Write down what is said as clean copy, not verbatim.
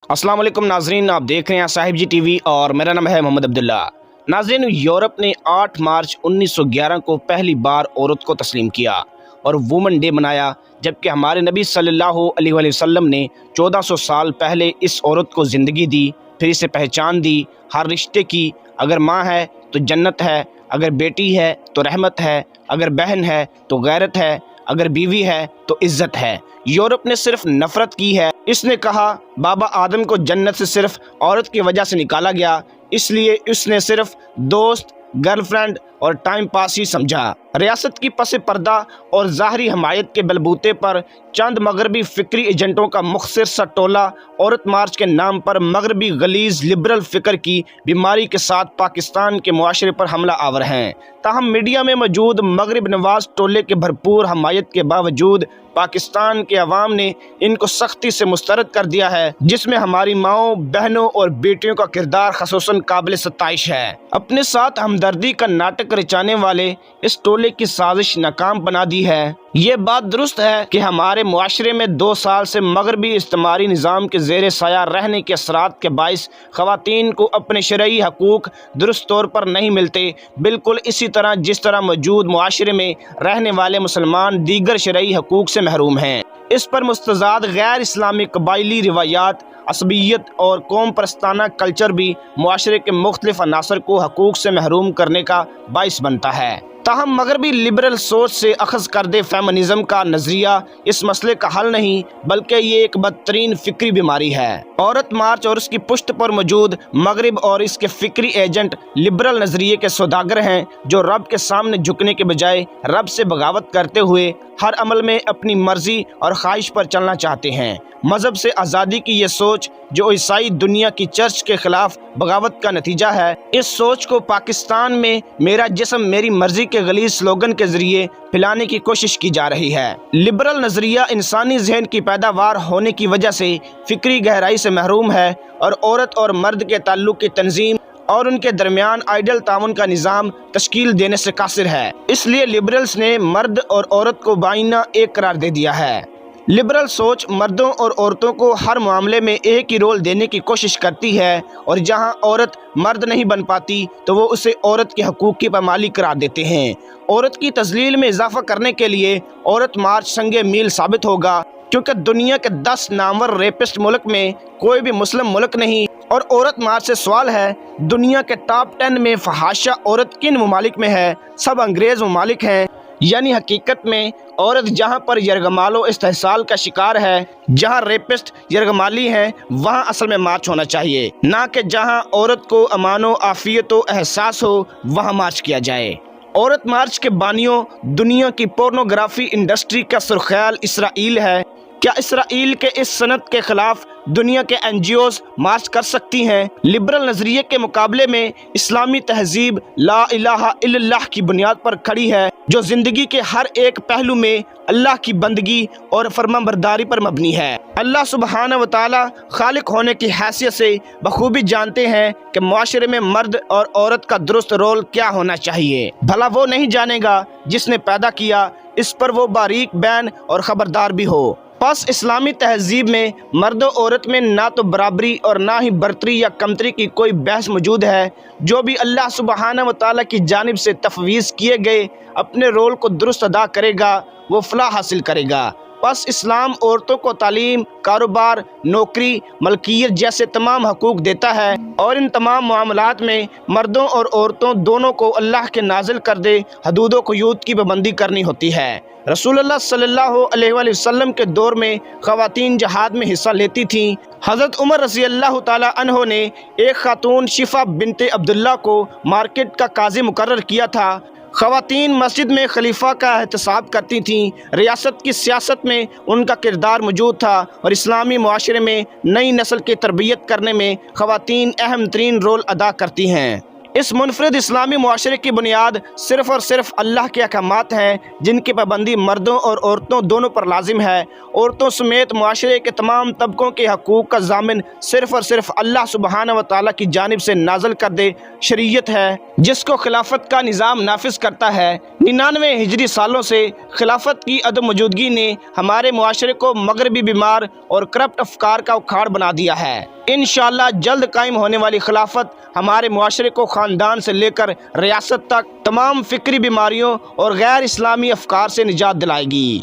अस्सलाम वालेकुम नाजरीन, आप देख रहे हैं साहिब जी टीवी और मेरा नाम है मोहम्मद अब्दुल्ला। नाजरीन, यूरोप ने 8 मार्च 1911 को पहली बार औरत को तस्लीम किया और वुमन डे मनाया, जबकि हमारे नबी सल्लल्लाहु अलैहि वसल्लम ने 1400 साल पहले इस औरत को ज़िंदगी दी, फिर इसे पहचान दी हर रिश्ते की। अगर माँ है तो जन्नत है, अगर बेटी है तो रहमत है, अगर बहन है तो गैरत है, अगर बीवी है तो इज्जत है। यूरोप ने सिर्फ नफरत की है। इसने कहा बाबा आदम को जन्नत से सिर्फ औरत की वजह से निकाला गया, इसलिए उसने सिर्फ दोस्त, गर्लफ्रेंड और टाइम पास ही समझा। रियासत की पस पर्दा और ज़ाहरी हमायत के बलबूते पर चंद मगरबी फिक्री एजेंटों का मुखसिर सा टोला औरत मार्च के नाम पर मगरबी गलीज लिबरल फ़िक्र की बीमारी के साथ पाकिस्तान के मुआशरे पर हमला आवर हैं। ताहम मीडिया में मौजूद मगरब नवाज टोले के भरपूर हमायत के बावजूद पाकिस्तान के अवाम ने इनको सख्ती से मुस्तरद कर दिया है, जिसमें हमारी माओं, बहनों और बेटियों का किरदार खसूसन काबिल सताइश है। अपने साथ हमदर्दी का नाटक रचाने वाले इस टोले की साजिश नाकाम बना दी है। ये बात दुरुस्त है कि हमारे मुआशरे में 2 साल से मगरबी इस्तिमारी निज़ाम के ज़ेरे साया रहने के असरात के बाइस ख़वातीन को अपने शरई हकूक़ दुरुस्त तौर पर नहीं मिलते, बिल्कुल इसी तरह जिस तरह मौजूद मुआशरे में रहने वाले मुसलमान दीगर शरई हकूक़ से महरूम हैं। इस पर मुस्तज़ाद गैर इस्लामी कबायली रिवायात, असबियत और कौम परस्ताना कल्चर भी मुआशरे के मुख्तलिफ अनासर को हकूक़ से महरूम करने का बाइस बनता है। ताहम मगरबी लिबरल सोच से अखज़ करदे फेमिनिज़म का नज़रिया इस मसले का हल नहीं, बल्कि ये एक बदतरीन फ़िक्री बीमारी है। औरत मार्च और उसकी पुष्ट पर मौजूद मगरब और इसके फ़िक्री एजेंट लिबरल नज़रिए के सौदागर हैं, जो रब के सामने झुकने के बजाय रब से बगावत करते हुए हर अमल में अपनी मर्ज़ी और ख्वाहिश पर चलना चाहते हैं। मज़हब से आज़ादी की ये सोच, जो ईसाई दुनिया की चर्च के खिलाफ बगावत का नतीजा है, इस सोच को पाकिस्तान में मेरा जिस्म मेरी मर्जी के गलीज़ स्लोगन के ज़रिए फैलाने की कोशिश की जा रही है। लिबरल नज़रिया इंसानी जहन की पैदावार होने की वजह से फ़िक्री गहराई से महरूम है और औरत और मर्द के ताल्लुक़ की तंजीम और उनके दरमियान आइडल ताउन का निज़ाम तश्कील देने से कासिर है। इसलिए लिबरल्स ने मर्द और औरत को बाइना एक करार दे दिया है। लिबरल सोच मर्दों और औरतों को हर मामले में एक ही रोल देने की कोशिश करती है, और जहां औरत मर्द नहीं बन पाती तो वो उसे औरत के हकूक़ की पामाली करार देते हैं। औरत की तज़लील में इजाफा करने के लिए औरत मार्च संगे मील साबित होगा, क्योंकि दुनिया के 10 नामवर रेपिस्ट मुल्क में कोई भी मुस्लिम मुल्क नहीं। और औरत मार्च से सवाल है, दुनिया के टॉप 10 में फहाशा औरत किन ममालिक में है? सब अंग्रेज़ ममालिक हैं। यानी हकीकत में औरत जहाँ पर यरगमालो इस्तेहसाल का शिकार है, जहाँ रेपिस्ट यरगमाली हैं, वहाँ असल में मार्च होना चाहिए, ना कि जहाँ औरत को अमानो आफियत व एहसास हो वहाँ मार्च किया जाए। औरत मार्च के बानियों दुनिया की पोर्नोग्राफी इंडस्ट्री का सुर्खयाल इसराइल है। क्या इसराइल के इस सनत के खिलाफ दुनिया के NGOs मार्च कर सकती हैं? लिबरल नज़रिए के मुकाबले में इस्लामी तहजीब ला इलाहा इल्लल्लाह की बुनियाद पर खड़ी है, जो ज़िंदगी के हर एक पहलू में अल्लाह की बंदगी और फरमाबरदारी पर मबनी है। अल्लाह सुब्हानहू व तआला खालिक होने की हैसियत से बखूबी जानते हैं कि मुआशरे में मर्द और औरत का दुरुस्त रोल क्या होना चाहिए। भला वो नहीं जानेगा जिसने पैदा किया, इस पर वो बारीक बैन और ख़बरदार भी हो। बस इस्लामी तहजीब में मर्द और औरत में ना तो बराबरी और ना ही बर्तरी या कमतरी की कोई बहस मौजूद है। जो भी अल्लाह सुब्हानहू व तआला की जानिब से तफवीज़ किए गए अपने रोल को दुरुस्त अदा करेगा, वो फलाह हासिल करेगा। बस इस्लाम औरतों को तालीम, कारोबार, नौकरी, मलकियत जैसे तमाम हकूक़ देता है, और इन तमाम मामलात में मर्दों और औरतों दोनों को अल्लाह के नाजिल कर दे हदूद क़ुयूद की पाबंदी करनी होती है। रसूलुल्लाह सल्लल्लाहु अलैहि वसल्लम के दौर में ख़वातीन जहाद में हिस्सा लेती थीं। हज़रत उमर रज़ी अल्लाह ताला अन्हो ने एक खातून शिफा बिनते अब्दुल्ला को मार्केट का काजी मुकर्रर किया था। ख़वातीन मस्जिद में खलीफा का एहतसाब करती थीं। रियासत की सियासत में उनका किरदार मौजूद था, और इस्लामी मुआशरे में नई नस्ल की तरबियत करने में ख़वातीन अहम तरीन रोल अदा करती हैं। इस मुनफरिद इस्लामी मुआशरे की बुनियाद सिर्फ़ और सिर्फ अल्लाह के अहकामात हैं, जिनकी पाबंदी मर्दों और औरतों दोनों पर लाजिम है। औरतों समेत मुआशरे के तमाम तबकों के हकूक़ का ज़ामिन सिर्फ़ और सिर्फ अल्लाह सुब्हानहू व तआला की जानिब से नाज़िल कर दे शरीयत है, जिसको खिलाफत का निज़ाम नाफिज करता है। 99 ہجری سالوں سے خلافت کی عدم موجودگی نے ہمارے معاشرے کو مغربی بیمار اور کرپٹ افکار کا اکھاڑ بنا دیا ہے۔ انشاءاللہ جلد قائم ہونے والی خلافت ہمارے معاشرے کو خاندان سے لے کر ریاست تک تمام فکری بیماریوں اور غیر اسلامی افکار سے نجات دلائے گی۔